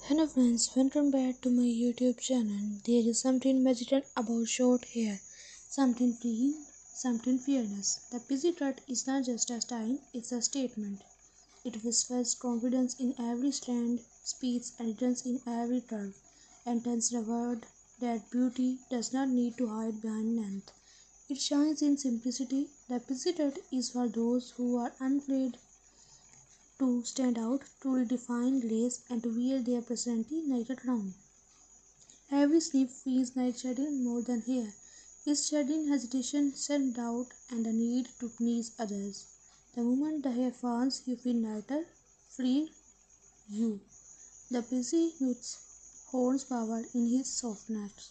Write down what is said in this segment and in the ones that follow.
Hello friends, welcome back to my YouTube channel. There is something magical about short hair, something free, something fearless. The pixie cut is not just a style, it's a statement. It whispers confidence in every strand, speeds elegance in every curve, and tells the world that beauty does not need to hide behind length. It shines in simplicity. The pixie cut is for those who are unafraid to stand out, to redefine lace, and to wear their personality like a crown. Every sleep feels like shedding more than hair. It's shedding hesitation, self-doubt, and the need to please others. The moment the hair falls, you feel lighter, free, you. The busy youth holds power in his softness.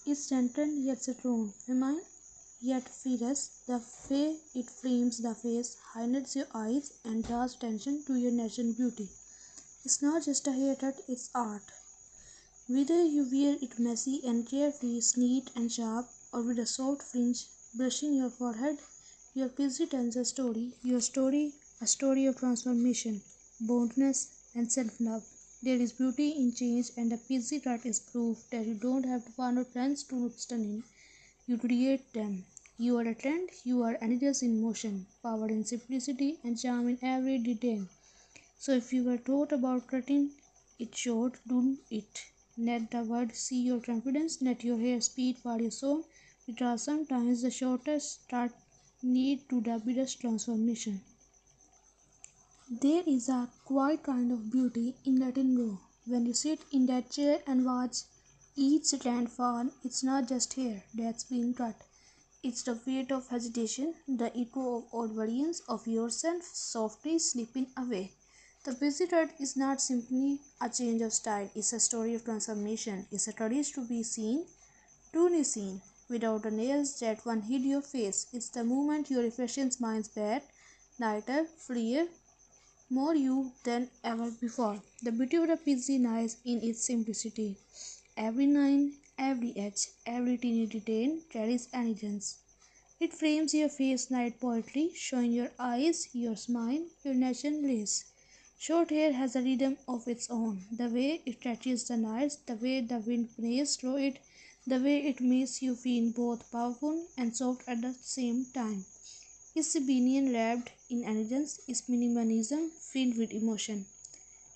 It's gentle yet strong, feminine yet fierce. The way it frames the face, highlights your eyes, and draws attention to your natural beauty. It's not just a haircut, it's art. Whether you wear it messy and carefree, neat and sharp, or with a soft fringe brushing your forehead, your pixie tells a story. Your story, a story of transformation, boldness, and self-love. There is beauty in change, and the pixie cut is proof that you don't have to follow trends to look stunning. You create them. You are a trend, you are energies in motion, power in simplicity, and charm in every detail. So if you were taught about cutting it short, do it. Let the world see your confidence, let your hair speak for your soul, because sometimes the shortest start need to the biggest transformation. There is a quiet kind of beauty in letting go. When you sit in that chair and watch each strand fall, it's not just hair that's being cut. It's the weight of hesitation, the echo of old versions of yourself softly slipping away. The busy cut is not simply a change of style, it's a story of transformation. It's a courage to be seen, truly seen, without the nails that one hid your face. It's the moment your reflection smiles back, lighter, freer, more you than ever before. The beauty of the pixie lies in its simplicity. Every line, every edge, every teeny detail carries elegance. It frames your face like poetry, showing your eyes, your smile, your natural grace. Short hair has a rhythm of its own. The way it touches the nights, the way the wind plays through it, the way it makes you feel both powerful and soft at the same time. It's rebellion wrapped in elegance, it's minimalism filled with emotion.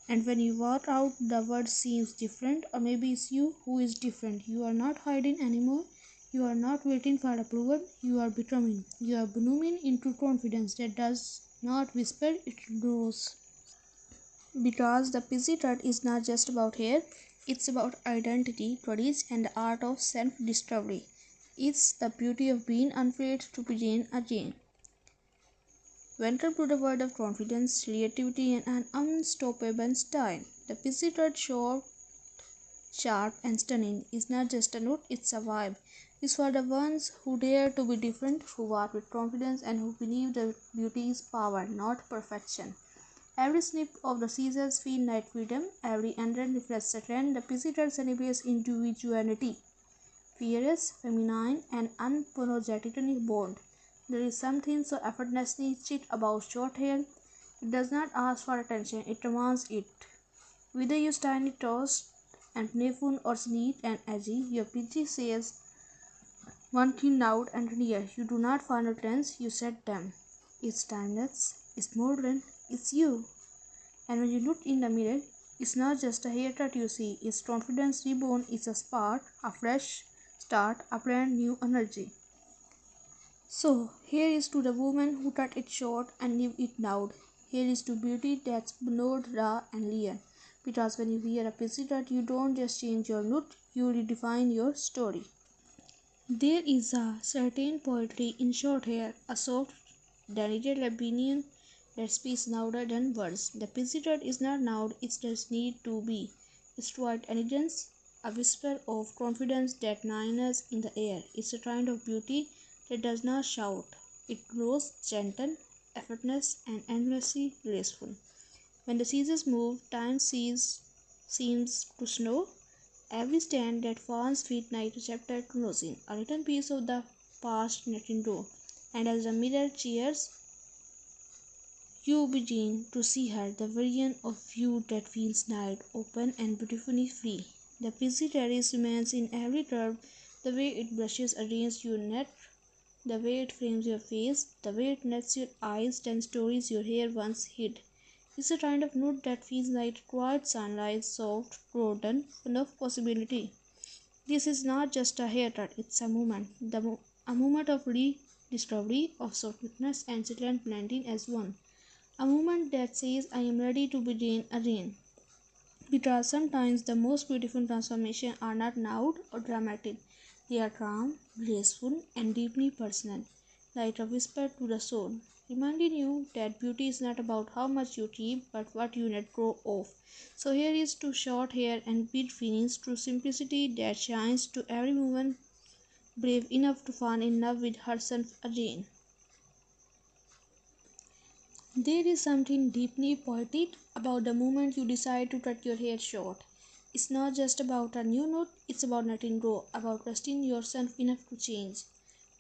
And when you walk out, the world seems different, or maybe it's you who is different. You are not hiding anymore. You are not waiting for approval. You are becoming. You are blooming into confidence that does not whisper, it grows. Because the pixie cut is not just about hair, it's about identity, courage, and the art of self discovery. It's the beauty of being unafraid to begin again. Welcome to the world of confidence, creativity, and an unstoppable style. The pixie cut short, sharp, and stunning is not just a look, it's a vibe. It's for the ones who dare to be different, who walk with confidence, and who believe that beauty is power, not perfection. Every snip of the scissors feels like freedom, every ending reflects a trend. The pixie cut celebrates individuality, fierce, feminine, and unapologetically bold. There is something so effortlessly chic about short hair. It does not ask for attention, it demands it. Whether you style it tossed and playful or neat and edgy, your PG says one thing loud and clear. You do not follow trends, you set them. It's timeless, it's modern, it's you. And when you look in the mirror, it's not just a haircut you see, it's confidence reborn, it's a spark, a fresh start, a brand new energy. So, here is to the woman who cut it short and leave it loud. Here is to beauty that's bold, raw, and real. Because when you wear a pixie cut, you don't just change your look, you redefine your story. There is a certain poetry in short hair, a soft, delicate opinion that speaks louder than words. The pixie cut is not loud, it just need to be. It's quiet elegance, a whisper of confidence that lingers in the air. It's a kind of beauty that does not shout. It grows gentle, effortless, and endlessly graceful. When the seasons move, seems to slow. Every stand that falls feet like a chapter closing, a little piece of the past letting go. And as the mirror cheers You begin to see her, the version of you that feels light, open, and beautifully free. The busy terrace remains in every curve, the way it brushes against your neck, the way it frames your face, the way it nets your eyes, tells stories your hair once hid. It's a kind of nude that feels like quiet sunlight, soft, golden, full of possibility. This is not just a haircut, it's a moment. A moment of rediscovery, of softness and silent blending as one. A moment that says, I am ready to begin again. Because sometimes the most beautiful transformations are not loud or dramatic. They are calm, graceful, and deeply personal, like a whisper to the soul, reminding you that beauty is not about how much you keep, but what you let go of. So here is to short hair and beat feelings, to simplicity that shines, to every woman brave enough to fall in love with herself again. There is something deeply poetic about the moment you decide to cut your hair short. It's not just about a new note, it's about letting go, about trusting yourself enough to change.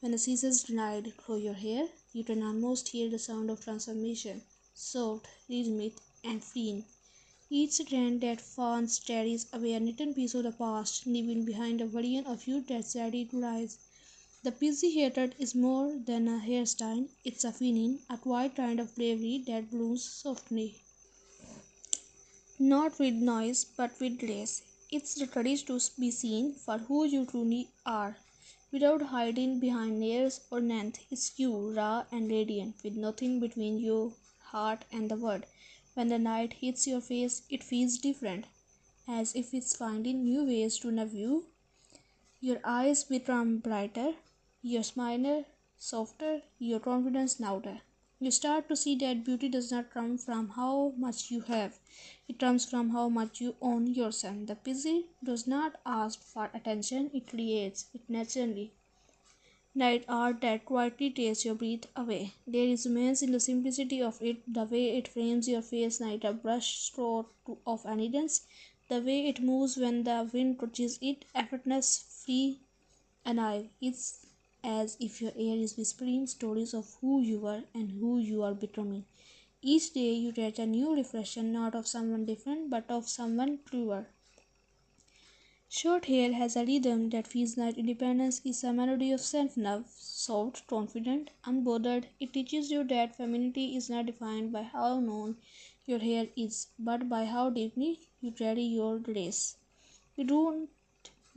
When the scissors glide through your hair, you can almost hear the sound of transformation, soft, rhythmic, and freeing. Each strand that falls carries away a little piece of the past, leaving behind a version of you that's ready to rise. The busy haircut is more than a hairstyle, it's a feeling, a quiet kind of bravery that blooms softly. Not with noise, but with grace. It's the courage to be seen for who you truly are, without hiding behind layers or length. It's you, raw and radiant, with nothing between your heart and the world. When the light hits your face, it feels different, as if it's finding new ways to love you. Your eyes become brighter, your smile softer, your confidence louder. You start to see that beauty does not come from how much you have, it comes from how much you own yourself. The busy does not ask for attention, it creates it naturally. Night art that quietly takes your breath away. There is immense in the simplicity of it, the way it frames your face like a brush stroke of elegance, the way it moves when the wind touches it, effortless, free, alive. It's as if your air is whispering stories of who you were and who you are becoming. Each day you get a new reflection, not of someone different, but of someone truer. Short hair has a rhythm that feels like independence is a melody of self-love, soft, confident, unbothered. It teaches you that femininity is not defined by how long your hair is, but by how deeply you carry your grace. You don't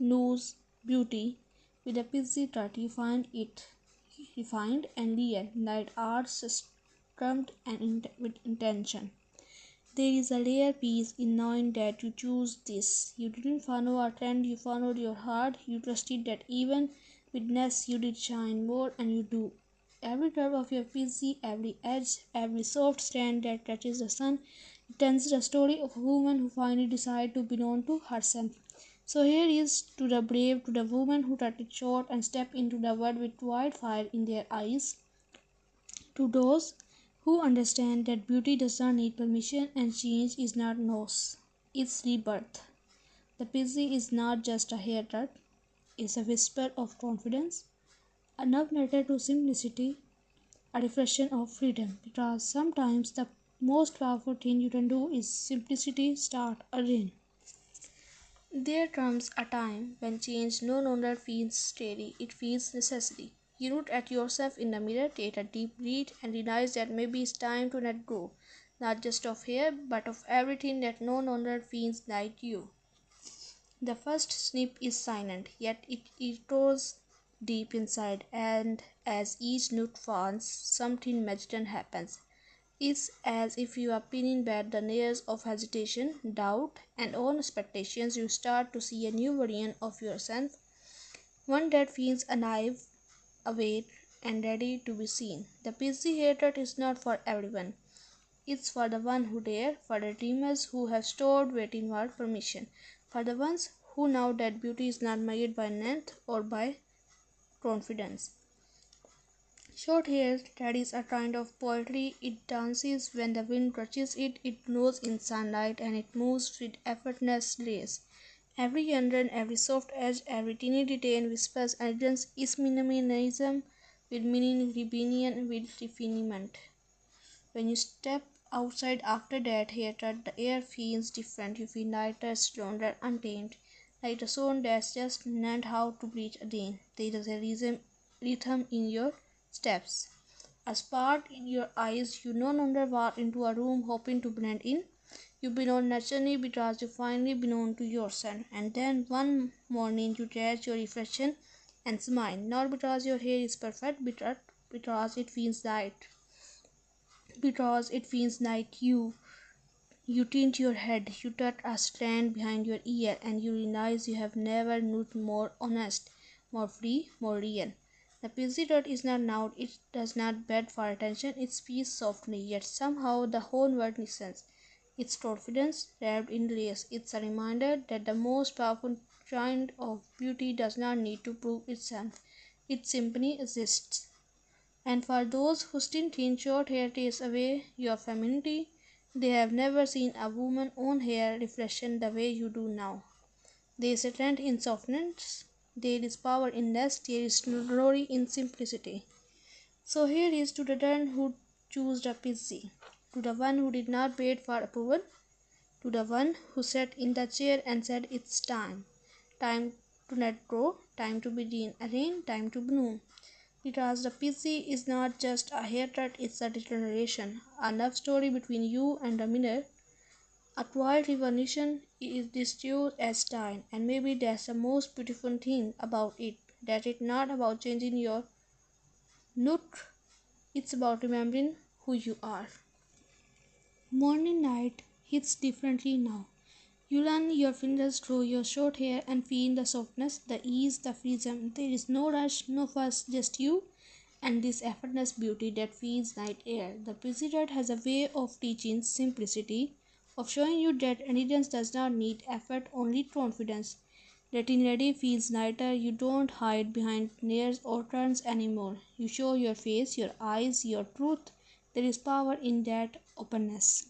lose beauty with a busy cut, you find it refined and real, like art structured and with intention. There is a rare peace in knowing that you choose this. You didn't follow a trend, you followed your heart. You trusted that even with less you did shine more, and you do. Every curve of your PC, every edge, every soft strand that touches the sun, it tells the story of a woman who finally decided to belong to herself. So here is to the brave, to the woman who cut it short and stepped into the world with wildfire in their eyes, to those who understand that beauty does not need permission and change is not loss, it's rebirth. The busy is not just a haircut, it's a whisper of confidence, a love letter to simplicity, a reflection of freedom. Because sometimes the most powerful thing you can do is simplicity start again. There comes a time when change no longer feels steady, it feels necessary. You look at yourself in the mirror, take a deep breath, and realize that maybe it's time to let go, not just of hair, but of everything that no longer feels like you. The first snip is silent, yet it echoes deep inside, and as each note falls, something magical happens. It's as if you are peeling back the layers of hesitation, doubt, and own expectations. You start to see a new version of yourself, one that feels alive, awake, and ready to be seen. The busy haircut is not for everyone. It's for the one who dare, for the dreamers who have stored waiting for permission, for the ones who know that beauty is not measured by length or by confidence. Short hair carries a kind of poetry. It dances when the wind touches it, it glows in sunlight, and it moves with effortless grace. Every under, every soft edge, every teeny detail whispers elegance is minimalism with meaning, rebellion with refinement. When you step outside after that haircut, the air feels different. You feel lighter, stronger, untamed, like a soul that's just learned how to breathe again. There is a rhythm in your steps, a spark in your eyes. You no longer walk into a room hoping to blend in. You belong naturally because you finally belong to yourself. And then one morning you catch your reflection and smile, not because your hair is perfect, but because it feels right. Because it feels like you. You tilt your head, you tuck a strand behind your ear, and you realize you have never looked more honest, more free, more real. The pixie dot is not loud, it does not beg for attention, it speaks softly, yet somehow the whole world listens. Its confidence wrapped in layers. It's a reminder that the most powerful kind of beauty does not need to prove itself. It simply exists. And for those who still think short hair takes away your femininity, they have never seen a woman's own hair reflection the way you do now. There is strength in softness, there is power in less, there is glory in simplicity. So here is to the one who chose the pixie, to the one who did not wait for approval, to the one who sat in the chair and said it's time. Time to let go, time to begin again, time to bloom. Because the pixie is not just a haircut, it's a declaration, a love story between you and the mirror, a quiet revolution is distinct as style, and maybe that's the most beautiful thing about it, that it's not about changing your look, it's about remembering who you are. Morning light hits differently now. You run your fingers through your short hair and feel the softness, the ease, the freedom. There is no rush, no fuss, just you and this effortless beauty that feels like air. The president has a way of teaching simplicity, of showing you that elegance does not need effort, only confidence. Getting ready feels lighter. You don't hide behind layers or turns anymore. You show your face, your eyes, your truth. There is power in that openness.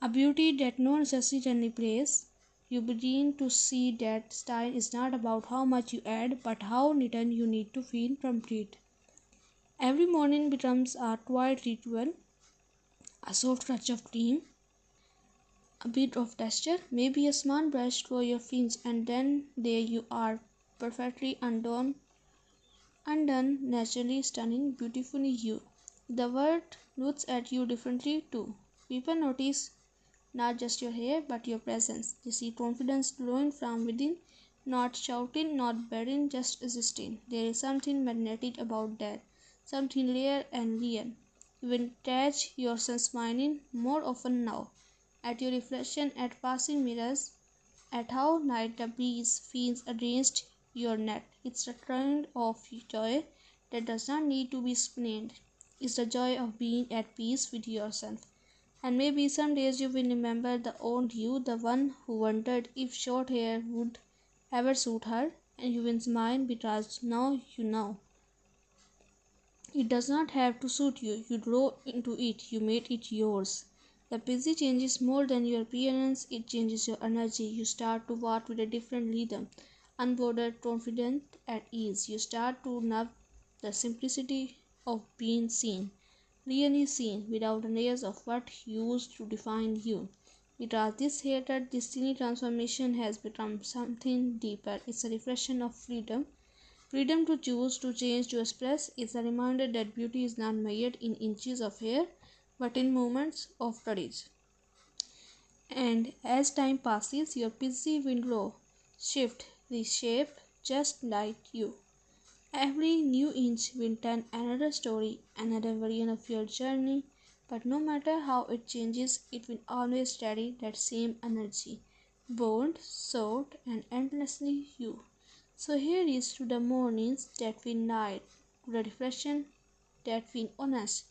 A beauty that no necessity can replace. You begin to see that style is not about how much you add, but how little you need to feel complete. Every morning becomes a quiet ritual, a soft touch of cream, a bit of texture, maybe a small brush through your fingers, and then there you are, perfectly undone, naturally stunning, beautifully you. The world looks at you differently too. People notice not just your hair, but your presence. They see confidence glowing from within, not shouting, not begging, just existing. There is something magnetic about that, something rare and real. You will catch yourself smiling more often now, at your reflection, at passing mirrors, at how light the breeze feels against your neck. It's a kind of joy that does not need to be explained. It's the joy of being at peace with yourself. And maybe some days you will remember the old you, the one who wondered if short hair would ever suit her, and you will smile because now you know. It does not have to suit you. You grow into it, you made it yours. The busy changes more than your appearance, it changes your energy. You start to walk with a different rhythm, unbothered, confident, at ease. You start to love the simplicity of being seen, really seen, without the layers of what used to define you. Because this hated destiny transformation has become something deeper. It's a reflection of freedom. Freedom to choose, to change, to express is a reminder that beauty is not measured in inches of hair, but in moments of courage. And as time passes, your busy will grow, shift, reshape, just like you. Every new inch will tell another story, another version of your journey, but no matter how it changes, it will always carry that same energy, bold, soft, and endlessly you. So here is to the mornings that feel light, to the reflection that feel honest,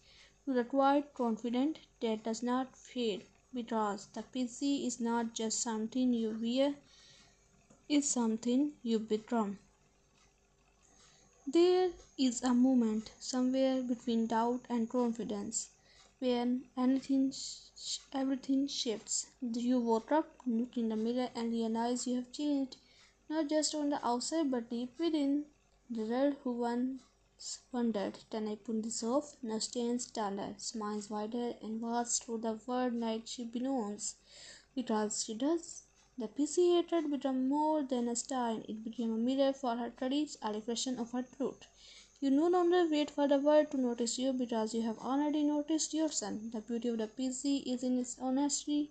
to the quiet confident that does not fade, because the pixie is not just something you wear, it's something you become. There is a moment somewhere between doubt and confidence when everything shifts. You woke up, look in the mirror, and realize you have changed, not just on the outside but deep within. The girl who once wondered. Then I put this off, now stands taller, smiles wider, and walks through the world night she beckons. Because she does. The PC hatred became more than a sign, it became a mirror for her courage, a reflection of her truth. You no longer wait for the world to notice you because you have already noticed yourself. The beauty of the PC is in its honesty.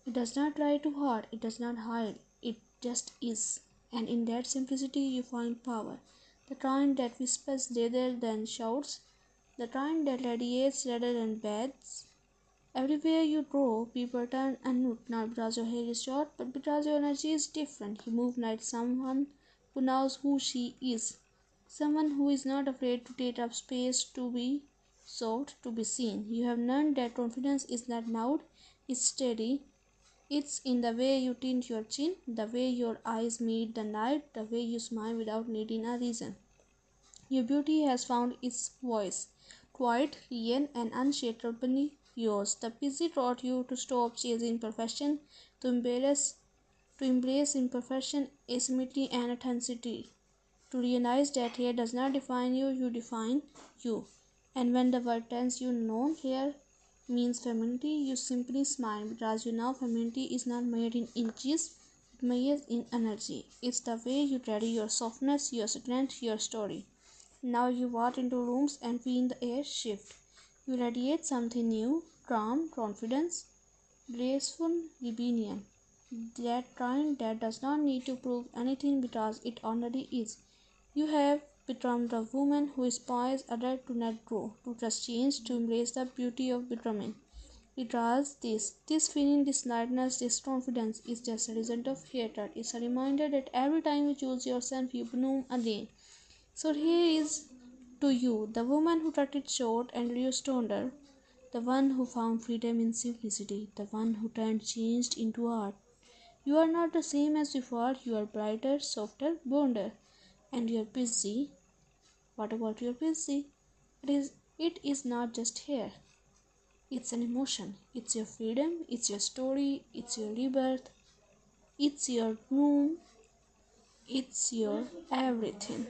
It does not try too hard, it does not hide, it just is. And in that simplicity you find power. The kind that whispers rather than shouts, the kind that radiates rather than beds. Everywhere you go, people turn and look, not because your hair is short, but because your energy is different. You move like someone who knows who she is, someone who is not afraid to take up space, to be sought, to be seen. You have learned that confidence is not loud, it's steady, it's in the way you tint your chin, the way your eyes meet the night, the way you smile without needing a reason. Your beauty has found its voice, quiet, real, and unshakably yours. The busy taught you to stop chasing perfection, to embrace imperfection, asymmetry, and authenticity. To realize that hair does not define you, you define you. And when the word tells you no, hair means femininity, you simply smile because you know femininity is not made in inches, it measures in energy. It's the way you carry your softness, your strength, your story. Now you walk into rooms and feel the air shift. You radiate something new, calm, confidence, graceful rebellion. That kind that does not need to prove anything because it already is. You have become the woman who inspires others to let go, to trust change, to embrace the beauty of becoming. Because this feeling, this lightness, this confidence is just a result of hatred. It's a reminder that every time you choose yourself, you bloom again. So here is to you, the woman who cut it short and reduced her, the one who found freedom in simplicity, the one who turned changed into art. You are not the same as before, you are brighter, softer, bolder, and you are busy. What about your busy? It is not just hair. It's an emotion. It's your freedom, it's your story, it's your rebirth, it's your room, it's your everything.